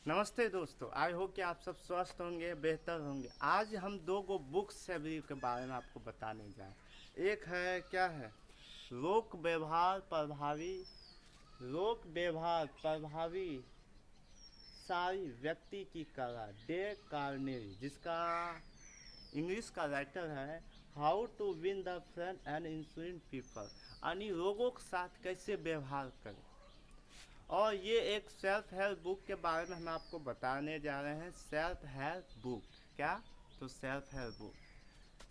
नमस्ते दोस्तों, I hope कि आप सब स्वस्थ होंगे, बेहतर होंगे। आज हम दो गो बुक्स से भी के बारे में आपको बताने जाएं। एक है क्या है, लोक व्यवहार प्रभावी लोक व्यवहार प्रभावी सारी व्यक्ति की कला, डे कार्नेगी, जिसका इंग्लिश का राइटर है how to win the friend and influence people, यानी लोगों के साथ कैसे व्यवहार करें। और ये एक सेल्फ हेल्प बुक के बारे में हम आपको बताने जा रहे हैं। सेल्फ हेल्प बुक क्या, तो सेल्फ हेल्प बुक।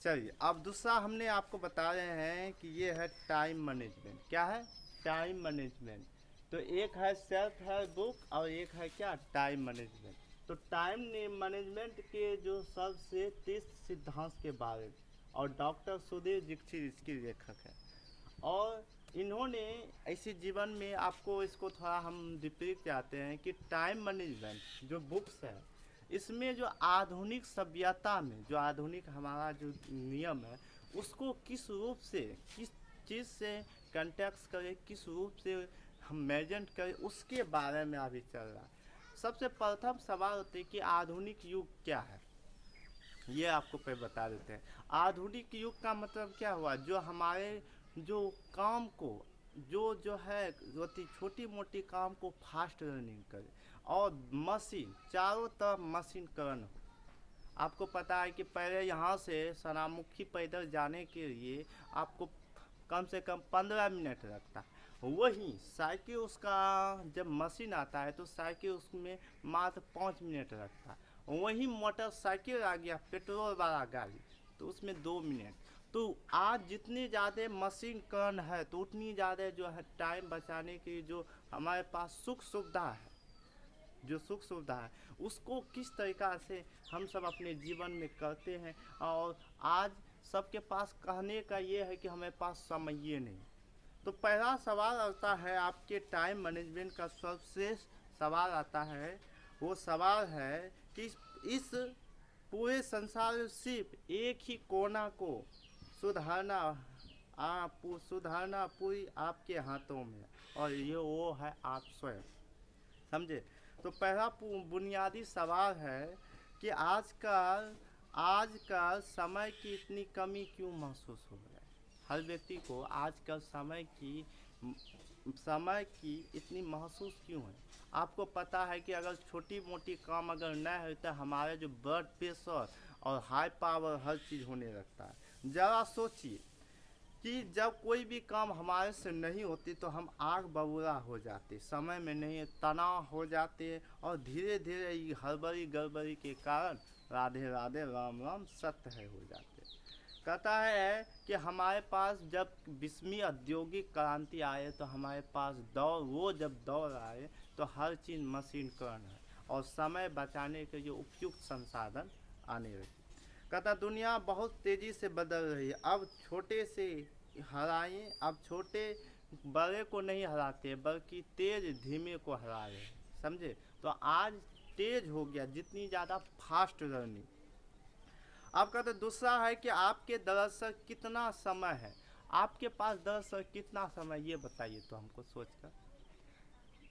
चलिए, अब दूसरा हमने आपको बता रहे हैं कि ये है टाइम मैनेजमेंट। क्या है, टाइम मैनेजमेंट। तो एक है सेल्फ हेल्प बुक और एक है क्या, टाइम मैनेजमेंट। तो टाइम मैनेजमेंट के जो सबसे 30 सिद्धांत के बारे में, और डॉक्टर सुधीर दीक्षित इसकी लेखक है। और इन्होंने ऐसे जीवन में आपको इसको थोड़ा हम विपरीत चाहते हैं कि टाइम मैनेजमेंट जो बुक्स है, इसमें जो आधुनिक सभ्यता में जो आधुनिक हमारा जो नियम है, उसको किस रूप से, किस चीज़ से कंटेक्ट करें, किस रूप से हम मेजर करें, उसके बारे में अभी चल रहा है। सबसे प्रथम सवाल होते हैं कि आधुनिक युग क्या है, ये आपको पे बता देते हैं। आधुनिक युग का मतलब क्या हुआ, जो हमारे जो काम को जो जो है होती छोटी मोटी काम को फास्ट रनिंग करे, और मशीन चारों तरफ मशीनकरण हो। आपको पता है कि पहले यहाँ से सनामुखी पैदल जाने के लिए आपको कम से कम 15 मिनट लगता। वहीं साइकिल उसका जब मशीन आता है तो साइकिल उसमें मात्र 5 मिनट लगता। वहीं मोटरसाइकिल आ गया, पेट्रोल वाला गाड़ी, तो उसमें 2 मिनट। तो आज जितनी ज़्यादा मशीनकरण है तो उतनी ज़्यादा जो है टाइम बचाने की जो हमारे पास सुख सुविधा है, जो सुख सुविधा है उसको किस तरीक़ा से हम सब अपने जीवन में करते हैं। और आज सबके पास कहने का ये है कि हमारे पास समय ये नहीं। तो पहला सवाल आता है आपके टाइम मैनेजमेंट का, सबसे सवाल आता है, वो सवाल है कि इस पूरे संसार में सिर्फ एक ही कोना को सुधारना, सुधारना पूरी आपके हाथों में, और ये वो है आप स्वयं। समझे। तो पहला बुनियादी सवाल है कि आजकल समय की इतनी कमी क्यों महसूस हो रहा है। हर व्यक्ति को आजकल समय की इतनी महसूस क्यों है। आपको पता है कि अगर छोटी मोटी काम अगर न हो तो हमारे जो ब्लड प्रेशर और हाई पावर हर चीज़ होने लगता है। ज़रा सोचिए कि जब कोई भी काम हमारे से नहीं होती तो हम आग बबूला हो जाते, समय में नहीं, तनाव हो जाते, और धीरे धीरे ये हड़बड़ी गड़बड़ी के कारण राधे राधे राम राम सत्य है हो जाते। कहता है कि हमारे पास जब 20वीं औद्योगिक क्रांति आए तो हमारे पास जब दौर आए तो हर चीज़ मशीनकरण है और समय बचाने के जो उपयुक्त संसाधन आने लगे। कहता दुनिया बहुत तेज़ी से बदल रही है। अब छोटे से हराएं, अब छोटे बड़े को नहीं हराते बल्कि तेज धीमे को हरा रहे हैं। समझे। तो आज तेज हो गया, जितनी ज़्यादा फास्ट रनिंग। अब कहते दूसरा है कि आपके दरअसल कितना समय है, आपके पास दरअसल कितना समय, ये बताइए तो हमको सोचकर।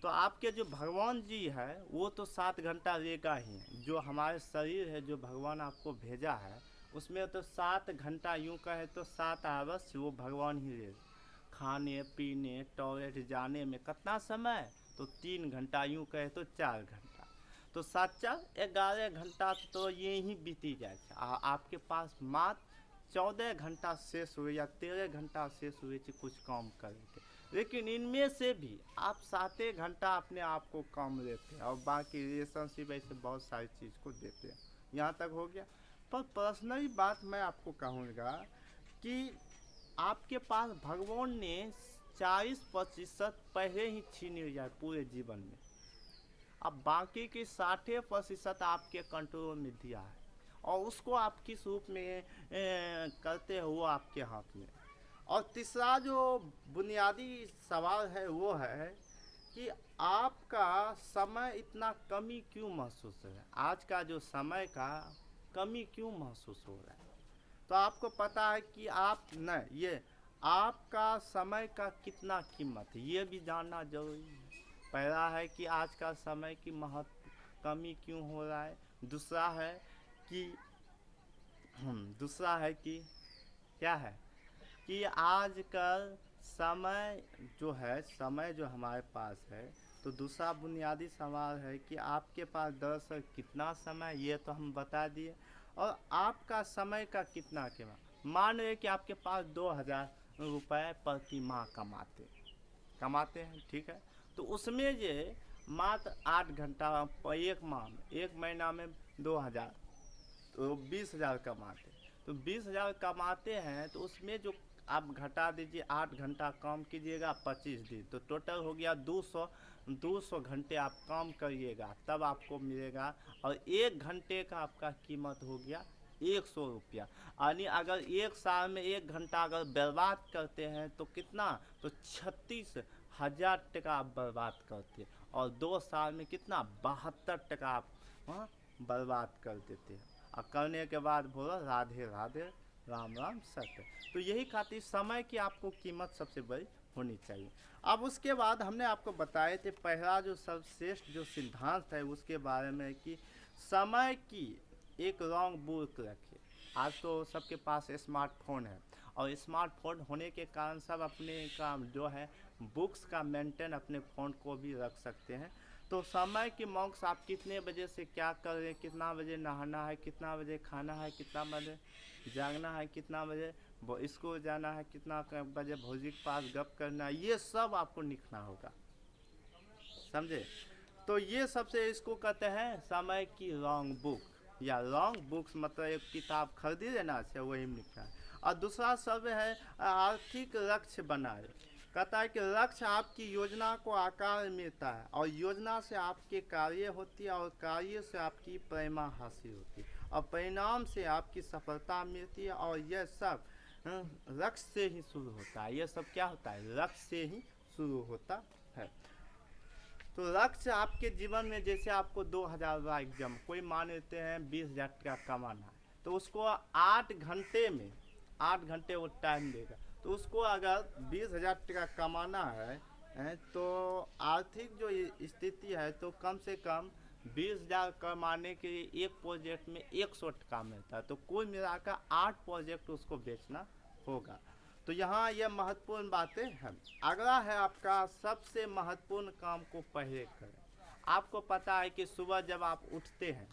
तो आपके जो भगवान जी है वो तो 7 घंटा लेगा ही, जो हमारे शरीर है जो भगवान आपको भेजा है उसमें तो 7 घंटा, यूँ कहे तो 7 आवर्स वो भगवान ही ले। खाने पीने टॉयलेट जाने में कितना समय, तो 3 घंटा, यूँ कहे तो 4 घंटा। तो 7 4 11 घंटा तो ये ही बीती जाए। आपके पास मात्र 14 घंटा शेष हुए या 13 घंटा शेष हुए थे कुछ काम करके, लेकिन इनमें से भी आप 7 घंटा अपने आप को काम लेते हैं और बाकी रिलेशनशिप ऐसे बहुत सारी चीज़ को देते हैं। यहाँ तक हो गया। पर पर्सनली बात मैं आपको कहूँगा कि आपके पास भगवान ने 40% पहले ही छीन लिया पूरे जीवन में, अब बाकी की 60% आपके कंट्रोल में दिया है, और उसको आप किस रूप में करते हो वो आपके हाथ में। और तीसरा जो बुनियादी सवाल है वो है कि आपका समय इतना कमी क्यों महसूस हो रहा है, आज का जो समय का कमी क्यों महसूस हो रहा है। तो आपको पता है कि आप न ये आपका समय का कितना कीमत है, ये भी जानना जरूरी है। पहला है कि आज का समय की कमी क्यों हो रहा है। दूसरा है कि क्या है कि आजकल समय जो हमारे पास है, तो दूसरा बुनियादी सवाल है कि आपके पास दरअसल कितना समय, ये तो हम बता दिए, और आपका समय का कितना कीमत। मान रहे कि आपके पास 2000 रुपये प्रति माह कमाते हैं, ठीक है, तो उसमें ये मात्र 8 घंटा एक माह में, एक महीना में 2000, तो 20,000 कमाते। तो 20,000 कमाते हैं, तो उसमें जो आप घटा दीजिए, 8 घंटा काम कीजिएगा 25 दिन, तो टोटल हो गया 200 घंटे आप काम करिएगा तब आपको मिलेगा। और 1 घंटे का आपका कीमत हो गया 100 रुपया। यानी अगर 1 साल में 1 घंटा अगर बर्बाद करते हैं तो कितना, तो 36,000 टका आप बर्बाद करते हैं, और 2 साल में कितना, 72 टका आप बर्बाद कर देते हैं। और करने के बाद बोलो राधे राधे, राम राम सत्य। तो यही खातिर समय की आपको कीमत सबसे बड़ी होनी चाहिए। अब उसके बाद हमने आपको बताए थे पहला जो सर्वश्रेष्ठ जो सिद्धांत है उसके बारे में कि समय की एक लॉन्ग बुक रखिए। आज तो सबके पास स्मार्टफोन है, और स्मार्टफोन होने के कारण सब अपने काम जो है बुक्स का मेंटेन अपने फ़ोन को भी रख सकते हैं। तो समय की मॉक्स आप कितने बजे से क्या कर रहे हैं, कितना बजे नहाना है, कितना बजे खाना है, कितना बजे जागना है, कितना बजे स्कूल जाना है, कितना बजे भौजी के पास गप करना है, ये सब आपको लिखना होगा, समझे। तो ये सबसे इसको कहते हैं समय की लॉन्ग बुक, या लॉन्ग बुक्स मतलब एक किताब खरीदी लेना चाहिए, वही में लिखना है। और दूसरा सब है आर्थिक लक्ष्य बनाए। कहता है कि लक्ष्य आपकी योजना को आकार मिलता है, और योजना से आपके कार्य होती है, और कार्य से आपकी परिणाम हासिल होती है, और परिणाम से आपकी सफलता मिलती है। और यह सब लक्ष्य से ही शुरू होता है। यह सब क्या होता है, लक्ष्य से ही शुरू होता है। तो लक्ष्य आपके जीवन में, जैसे आपको 2000 रुपये एग्जाम, कोई मान लेते हैं 20,000 टका कमाना है, तो उसको 8 घंटे वो टाइम देगा। तो उसको अगर 20,000 टका कमाना है तो आर्थिक जो स्थिति है, तो कम से कम 20,000 कमाने के लिए एक प्रोजेक्ट में 100 टका मिलता है, तो कुल मिलाकर 8 प्रोजेक्ट उसको बेचना होगा। तो यहाँ यह महत्वपूर्ण बातें हैं। अगला है आपका सबसे महत्वपूर्ण काम को पहले करें। आपको पता है कि सुबह जब आप उठते हैं,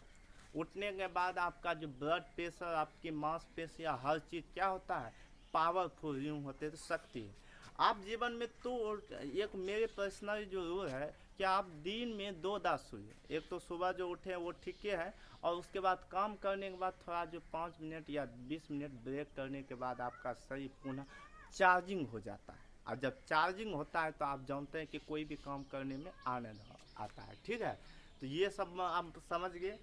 उठने के बाद आपका जो ब्लड प्रेशर, आपकी मांसपेशियाँ, हर चीज़ क्या होता है, पावरफुल यूँ होते तो शक्ति है। आप जीवन में तो एक मेरे पर्सनल जो रूल है कि आप दिन में 2 दांत सोइए। एक तो सुबह जो उठे वो ठीक है, और उसके बाद काम करने के बाद थोड़ा जो 5 मिनट या 20 मिनट ब्रेक करने के बाद आपका शरीर पुनः चार्जिंग हो जाता है। और जब चार्जिंग होता है तो आप जानते हैं कि कोई भी काम करने में आनंद आता है, ठीक है। तो ये सब आप समझ गए।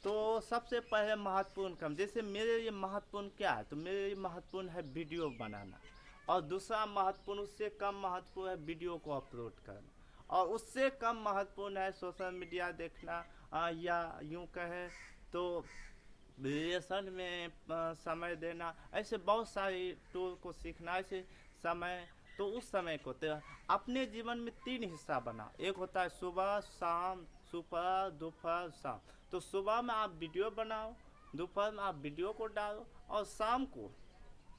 तो सबसे पहले महत्वपूर्ण काम, जैसे मेरे लिए महत्वपूर्ण क्या है, तो मेरे लिए महत्वपूर्ण है वीडियो बनाना, और दूसरा महत्वपूर्ण, उससे कम महत्वपूर्ण है वीडियो को अपलोड करना, और उससे कम महत्वपूर्ण है सोशल मीडिया देखना, या यूँ कहें तो रिलेशन में समय देना। ऐसे बहुत सारे टूल को सीखना। ऐसे समय, तो उस समय को तो अपने जीवन में 3 हिस्सा बना। एक होता है सुबह, शाम, सुबह, दोपहर, शाम। तो सुबह में आप वीडियो बनाओ, दोपहर में आप वीडियो को डालो, और शाम को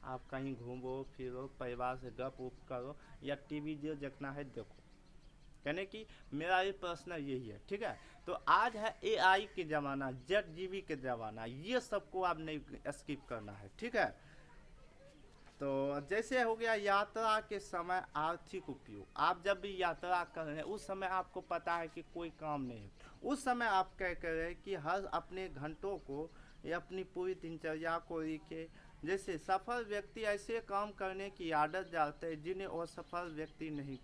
आप कहीं घूमो फिरो, परिवार से गप उप करो, या टीवी जो देखना है देखो। कहने की मेरा ये पर्सनल यही है, ठीक है। तो आज है AI के ज़माना, ZGB के ज़माना, ये सबको आप नहीं स्किप करना है, ठीक है। तो जैसे हो गया यात्रा के समय आर्थिक उपयोग। आप जब भी यात्रा कर रहे हैं उस समय आपको पता है कि कोई काम नहीं है, उस समय आप क्या करें कि हर अपने घंटों को या अपनी पूरी दिनचर्या को लिखे। जैसे सफल व्यक्ति ऐसे काम करने की आदत डालते हैं जिन्हें असफल व्यक्ति नहीं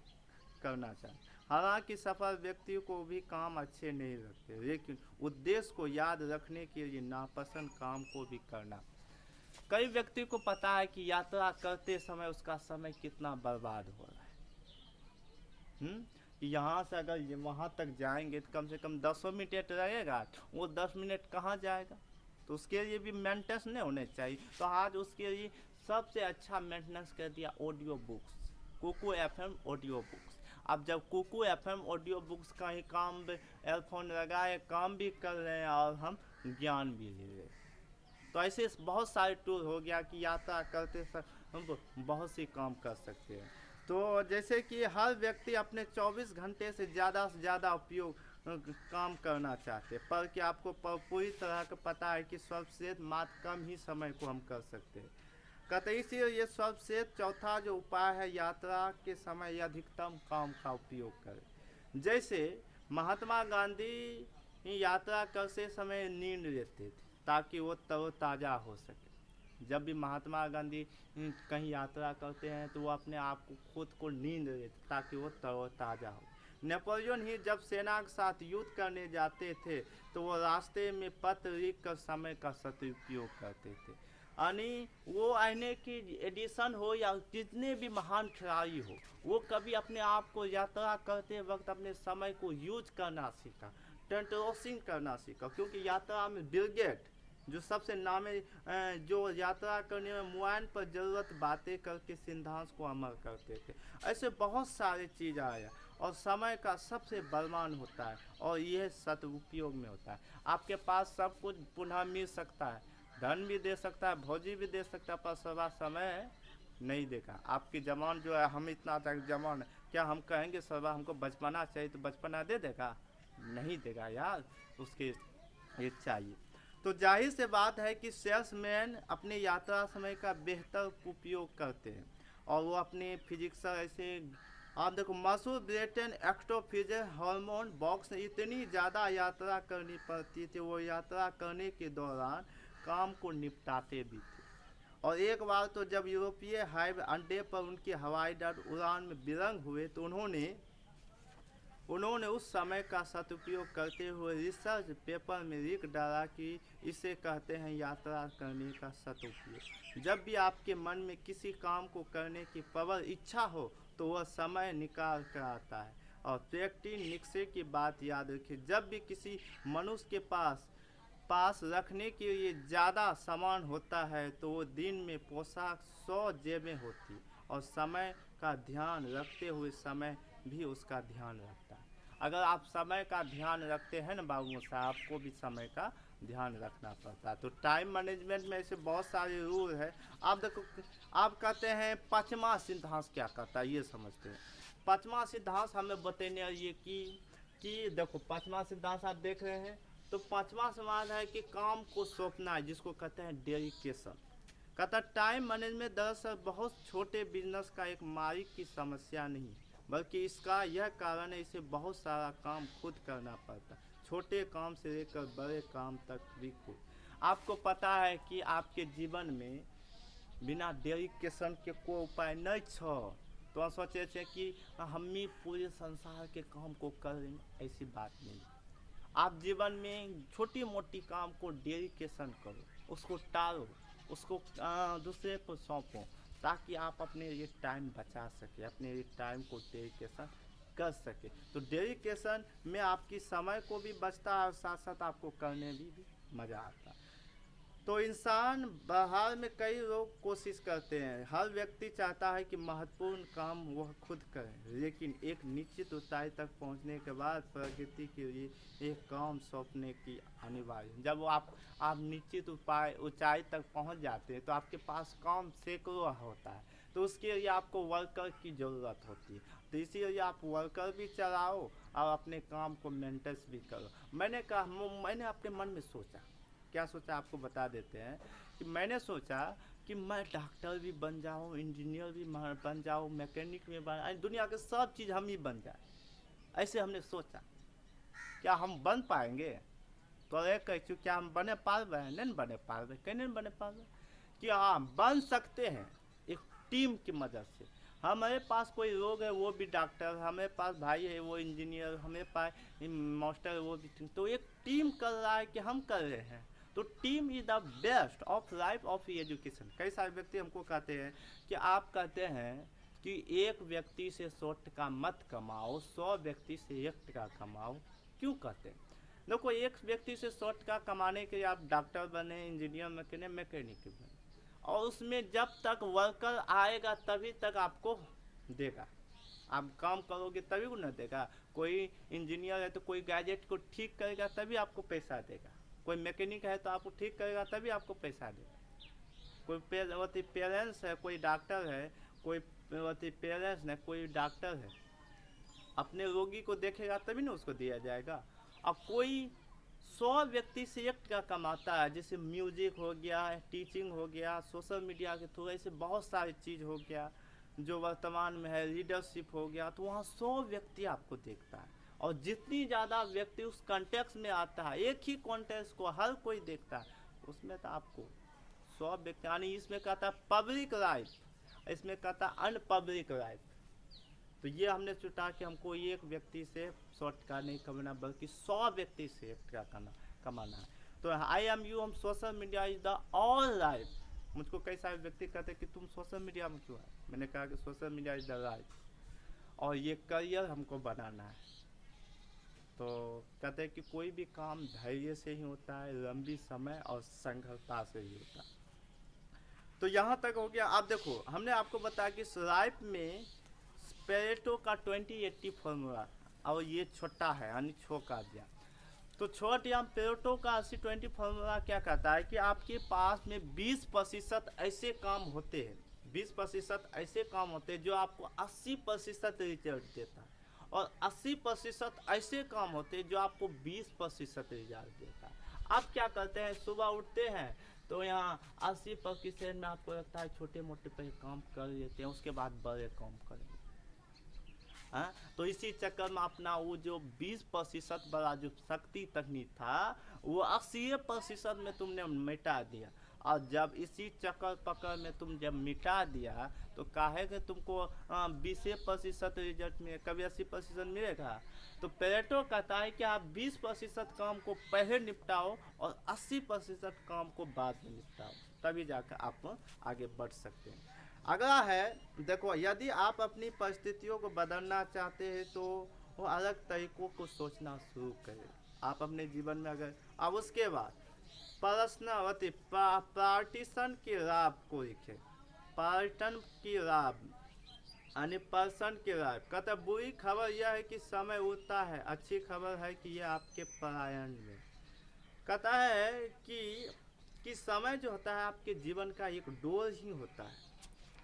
करना चाहिए। हालांकि सफल व्यक्ति को भी काम अच्छे नहीं लगते, लेकिन उद्देश्य को याद रखने के लिए नापसंद काम को भी करना। कई व्यक्ति को पता है कि यात्रा करते समय उसका समय कितना बर्बाद हो रहा है। यहाँ से अगर वहाँ तक जाएंगे तो कम से कम 10 मिनट रहेगा, वो 10 मिनट कहाँ जाएगा। तो उसके लिए भी मेंटेनेंस नहीं होने चाहिए। तो आज उसके लिए सबसे अच्छा मेंटेनेंस कर दिया audio books, Kuku FM audio books. आप जब कुकू एफएम ऑडियो बुक्स का ही काम एयरफोन लगाए काम भी कर रहे हैं और हम ज्ञान भी ले रहे हैं। तो ऐसे बहुत सारे टूल हो गया कि यात्रा करते समय हम बहुत सी काम कर सकते हैं। तो जैसे कि हर व्यक्ति अपने 24 घंटे से ज़्यादा उपयोग काम करना चाहते हैं, पर कि आपको पूरी तरह का पता है कि सर्वश्रेष्ठ मात्र कम ही समय को हम कर सकते हैं। कतई से ये सर्वश्रेष्ठ चौथा जो उपाय है, यात्रा के समय अधिकतम काम का उपयोग करें। जैसे महात्मा गांधी यात्रा करते समय नींद लेते थे ताकि वो तरोताज़ा हो सके। जब भी महात्मा गांधी कहीं यात्रा करते हैं तो वो अपने आप को खुद को नींद लेते ताकि वो तरोताज़ा हो। नेपोलियन ही जब सेना के साथ युद्ध करने जाते थे तो वो रास्ते में पत्र लिख कर समय का सदुपयोग करते थे। यानी वो आईने की एडिशन हो या जितने भी महान खिलाड़ी हो, वो कभी अपने आप को यात्रा करते वक्त अपने समय को यूज करना सीखा, टेंटरोसिंग करना सीखा। क्योंकि यात्रा में बिल गेट जो सबसे नामी जो यात्रा करने में मोबाइल पर ज़रूरत बातें करके सिद्धांत को अमल करते थे। ऐसे बहुत सारे चीज़ आया और समय का सबसे बलवान होता है और यह सदुपयोग में होता है। आपके पास सब कुछ पुनः मिल सकता है, धन भी दे सकता है, भौजी भी दे सकता है, पर सवा समय नहीं देगा। आपकी जवान जो है, हम इतना तक जवान, क्या हम कहेंगे सवा हमको बचपना चाहिए तो बचपना दे देगा? नहीं देगा यार, उसके ये चाहिए। तो जाहिर से बात है कि सेल्समैन अपने यात्रा समय का बेहतर उपयोग करते हैं और वो अपने फिजिक्स ऐसे आप देखो मशहूर ब्रिटेन एक्टोफिजर हार्मोन बॉक्स इतनी ज़्यादा यात्रा करनी पड़ती थी, वो यात्रा करने के दौरान काम को निपटाते भी थे। और एक बार तो जब यूरोपीय हाईवे अड्डे पर उनके हवाई जहाज उड़ान में विलंब हुए तो उन्होंने उस समय का सदुपयोग करते हुए रिसर्च पेपर में लिख डाला कि इसे कहते हैं यात्रा करने का सदुपयोग। जब भी आपके मन में किसी काम को करने की प्रबल इच्छा हो तो वह समय निकाल कर आता है। और प्रैक्टिस निक्से की बात याद रखिए, जब भी किसी मनुष्य के पास रखने के लिए ज़्यादा सामान होता है तो वो दिन में पोशाक 100 जेबें होती और समय का ध्यान रखते हुए समय भी उसका ध्यान रखता है। अगर आप समय का ध्यान रखते हैं ना बाबू साहब, आपको भी समय का ध्यान रखना पड़ता है। तो टाइम मैनेजमेंट में ऐसे बहुत सारे रूल है। आप देखो, आप कहते हैं पाँचवा सिद्धांत क्या कहता है, ये समझते हैं। पाँचवा सिद्धांत हमें बताने ये कि देखो पाँचवा सिद्धांत आप देख रहे हैं तो पाँचवा समाज है कि काम को सौंपना है, जिसको कहते हैं डेडिकेशन। कहता टाइम मैनेजमेंट दरअसल बहुत छोटे बिजनेस का एक मालिक की समस्या नहीं, बल्कि इसका यह कारण है इसे बहुत सारा काम खुद करना पड़ता है, छोटे काम से लेकर बड़े काम तक भी खुद। आपको पता है कि आपके जीवन में बिना डेडिकेशन के कोई उपाय नहीं छो, तो हम सोचे थे कि हम ही पूरे संसार के काम को कर लेंगे, ऐसी बात नहीं। आप जीवन में छोटी मोटी काम को डेडिकेशन करो, उसको टालो, उसको दूसरे को सौंपो, ताकि आप अपने लिए टाइम बचा सके, अपने लिए टाइम को डेडिकेशन कर सके। तो डेडिकेशन में आपकी समय को भी बचता है और साथ साथ आपको करने भी मज़ा आता है। तो इंसान बाहर में कई लोग कोशिश करते हैं, हर व्यक्ति चाहता है कि महत्वपूर्ण काम वह खुद करे, लेकिन एक निश्चित ऊंचाई तक पहुंचने के बाद प्रगति के लिए एक काम सौंपने की अनिवार्य। जब आप निश्चित ऊंचाई तक पहुंच जाते हैं तो आपके पास काम सैकड़ों होता है, तो उसके लिए आपको वर्कर की ज़रूरत होती है। तो इसीलिए आप वर्कर भी चलाओ और अपने काम को मेंटेन भी करो। मैंने अपने मन में सोचा, क्या सोचा आपको बता देते हैं कि मैंने सोचा कि मैं डॉक्टर भी बन जाऊं, इंजीनियर भी बन जाऊं, मैकेनिक भी बन, दुनिया के सब चीज़ हम ही बन जाए। ऐसे हमने सोचा। क्या हम बन पाएंगे? तो कहूँ क्या हम बने पावे? नहीं बने पावे। क्यों नहीं बने पावे? कि हाँ बन सकते हैं, एक टीम की मदद से। हमारे पास कोई लोग है वो भी डॉक्टर, हमारे पास भाई है वो इंजीनियर, हमारे पास मास्टर वो भी। तो एक टीम कर रहा है कि हम कर रहे हैं। तो team is the best of life of education. कई सारे व्यक्ति हमको कहते हैं कि आप कहते हैं कि एक व्यक्ति से 100 टका मत कमाओ, 100 व्यक्ति से 1 टका कमाओ। क्यों कहते हैं? देखो, एक व्यक्ति से 100 टका कमाने के लिए आप डॉक्टर बने, इंजीनियर मैकेनिक बने, और उसमें जब तक वर्कर आएगा तभी तक आपको देगा। आप काम करोगे तभी वो न देगा। कोई इंजीनियर है तो कोई गैजेट को ठीक करेगा तभी आपको पैसा देगा। कोई मैकेनिक है तो आपको ठीक करेगा तभी आपको पैसा देगा। कोई पेरेंट्स है, कोई डॉक्टर है, कोई पेरेंट्स है, कोई डॉक्टर है, अपने रोगी को देखेगा तभी ना उसको दिया जाएगा। अब कोई 100 व्यक्ति से एक का कमाता है, जैसे म्यूजिक हो गया, टीचिंग हो गया, सोशल मीडिया के थ्रू ऐसे बहुत सारी चीज़ हो गया जो वर्तमान में है, लीडरशिप हो गया, तो वहाँ 100 व्यक्ति आपको देखता है। और जितनी ज़्यादा व्यक्ति उस कॉन्टेक्स्ट में आता है, एक ही कॉन्टेक्स्ट को हर कोई देखता है, उसमें तो आपको 100 व्यक्ति, यानी इसमें कहता है पब्लिक लाइफ, इसमें कहता है अनपब्लिक लाइफ। तो ये हमने सोचा कि हमको एक व्यक्ति से शॉर्ट का नहीं कमाना, बल्कि 100 व्यक्ति से एक का कमाना है। तो आई एम यू, हम social media is the all life. मुझको कई सारे व्यक्ति कहते हैं कि तुम सोशल मीडिया में क्यों है। मैंने कहा कि social media is the life, और ये करियर हमको बनाना है। तो कहते हैं कि कोई भी काम धैर्य से ही होता है, लंबी समय और संघर्षता से ही होता है। तो यहाँ तक हो गया। आप देखो, हमने आपको बताया कि लाइफ में पेरेटो का 20-80 फॉर्मूला, और ये छोटा है यानी छोका दिया। तो छोट या पेरेटो का 80-20 फॉर्मूला क्या कहता है कि आपके पास में 20% ऐसे काम होते हैं, 20% ऐसे काम होते हैं जो आपको 80% रिजल्ट देता है, और 80% ऐसे काम होते हैं जो आपको 20% रिजल्ट देता है। आप क्या करते हैं, सुबह उठते हैं तो यहाँ 80% में आपको लगता है छोटे मोटे पे काम कर लेते हैं, उसके बाद बड़े काम करेंगे। हाँ, तो इसी चक्कर में अपना वो जो 20% वाला जो शक्ति तकनीक था वो 80% में तुमने मिटा दिया। और जब इसी चक्कर पकड़ में तुम जब मिटा दिया तो काहे कि तुमको 20% रिजल्ट में कभी 80% मिलेगा। तो पेरेटो कहता है कि आप 20% काम को पहले निपटाओ और 80% काम को बाद में निपटाओ, तभी जाकर आप आगे बढ़ सकते हैं। अगला है, देखो, यदि आप अपनी परिस्थितियों को बदलना चाहते हैं तो वो अलग तरीकों को सोचना शुरू करें आप अपने जीवन में। अगर अब उसके बाद पर्सनालिटी पार्टीशन की राह को लिखें, पार्टन की राह यानी पर्सन की राह। कहता बुरी खबर यह है कि समय उड़ता है, अच्छी खबर है कि यह आपके पलायन में। कहता है कि समय जो होता है आपके जीवन का एक डोर ही होता है,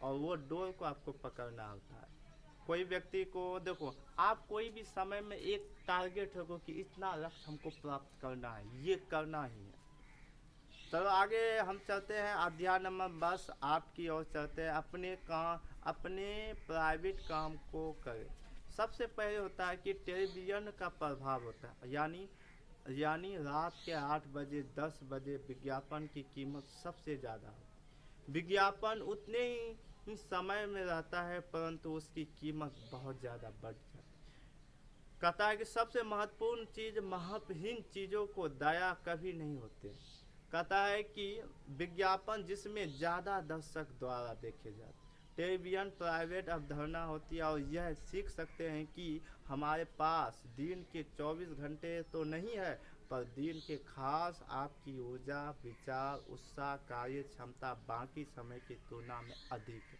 और वो डोर को आपको पकड़ना होता है। कोई व्यक्ति को देखो, आप कोई भी समय में एक टारगेट होगा कि इतना लक्ष्य हमको प्राप्त करना है, ये करना ही है। चलो आगे हम चलते हैं, अध्याय नंबर 10 आपकी ओर चलते हैं। अपने प्राइवेट काम को करें। सबसे पहले होता है कि टेलीविज़न का प्रभाव होता है, यानी रात के 8 बजे 10 बजे विज्ञापन की कीमत सबसे ज़्यादा है। विज्ञापन उतने ही समय में रहता है परंतु उसकी कीमत बहुत ज़्यादा बढ़ जाती है। कहता है कि सबसे महत्वपूर्ण चीज़, महत्वहीन चीज़ों को दया कभी नहीं होते। कहता है कि विज्ञापन जिसमें ज़्यादा दर्शक द्वारा देखे जाते, टेलीविज़न प्राइवेट अवधारणा होती है, और यह सीख सकते हैं कि हमारे पास दिन के 24 घंटे तो नहीं है, पर दिन के खास आपकी ऊर्जा, विचार, उत्साह, कार्य क्षमता बाकी समय की तुलना में अधिक है।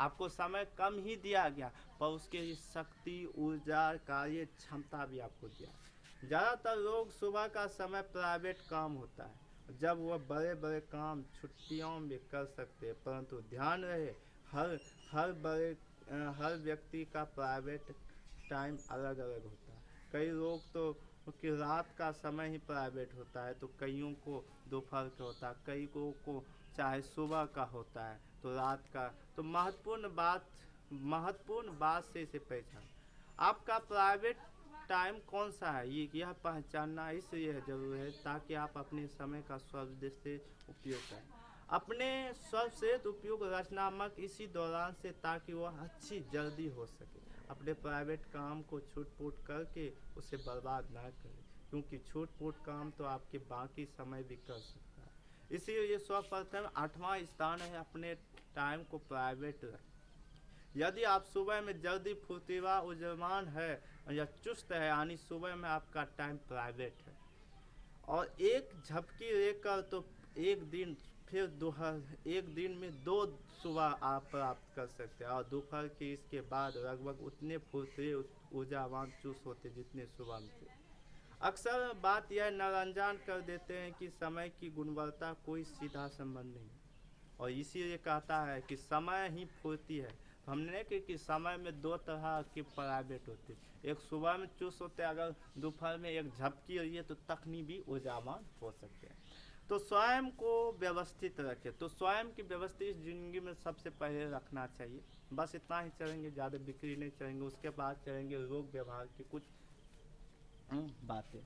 आपको समय कम ही दिया गया, पर उसके शक्ति, ऊर्जा, कार्य क्षमता भी आपको दिया। ज़्यादातर लोग सुबह का समय प्राइवेट काम होता है, जब वह बड़े बड़े काम छुट्टियों में कर सकते हैं, परंतु ध्यान रहे हर व्यक्ति का प्राइवेट टाइम अलग अलग होता है। कई लोग तो कि रात का समय ही प्राइवेट होता है, तो कईयों को दोपहर का होता है, कई को चाहे सुबह का होता है तो रात का। तो महत्वपूर्ण बात से इसे पहचान, आपका प्राइवेट टाइम कौन सा है यह पहचानना इसलिए जरूरी है ताकि आप अपने समय का सर्वश्रेष्ठ उपयोग करें। अपने सर्वश्रेष्ठ उपयोग रचनात्मक इसी दौरान से, ताकि वह अच्छी जल्दी हो सके। अपने प्राइवेट काम को छूट-फूट करके उसे बर्बाद ना करें, क्योंकि छूट-फूट काम तो आपके बाकी समय भी कर सकता है। इसीलिए ये सर्वप्रथम 8वां स्थान है, अपने टाइम को प्राइवेट रखें। यदि आप सुबह में जल्दी फुर्तीला, ऊर्जावान है या चुस्त है, यानी सुबह में आपका टाइम प्राइवेट है, और एक झपकी लेकर तो एक दिन फिर दोपहर एक दिन में 2 सुबह आप प्राप्त कर सकते हैं और दोपहर के इसके बाद लगभग उतने फुर्तीले ऊर्जावान चुस्त होते जितने सुबह में थे। अक्सर बात यह नजरअंदाज कर देते हैं कि समय की गुणवत्ता कोई सीधा संबंध नहीं और इसीलिए कहता है कि समय ही फुर्ती है। तो हमने नहीं कि समय में 2 तरह के प्राइवेट होते, एक सुबह में चुस्त होते हैं, अगर दोपहर में एक झपकी रही है तो तखनी भी ऊर्जावान हो सकते हैं। तो स्वयं को व्यवस्थित रखें, तो स्वयं की व्यवस्थित ज़िंदगी में सबसे पहले रखना चाहिए। बस इतना ही चलेंगे, ज़्यादा बिक्री नहीं चलेंगे। उसके बाद चलेंगे लोक व्यवहार की कुछ बातें।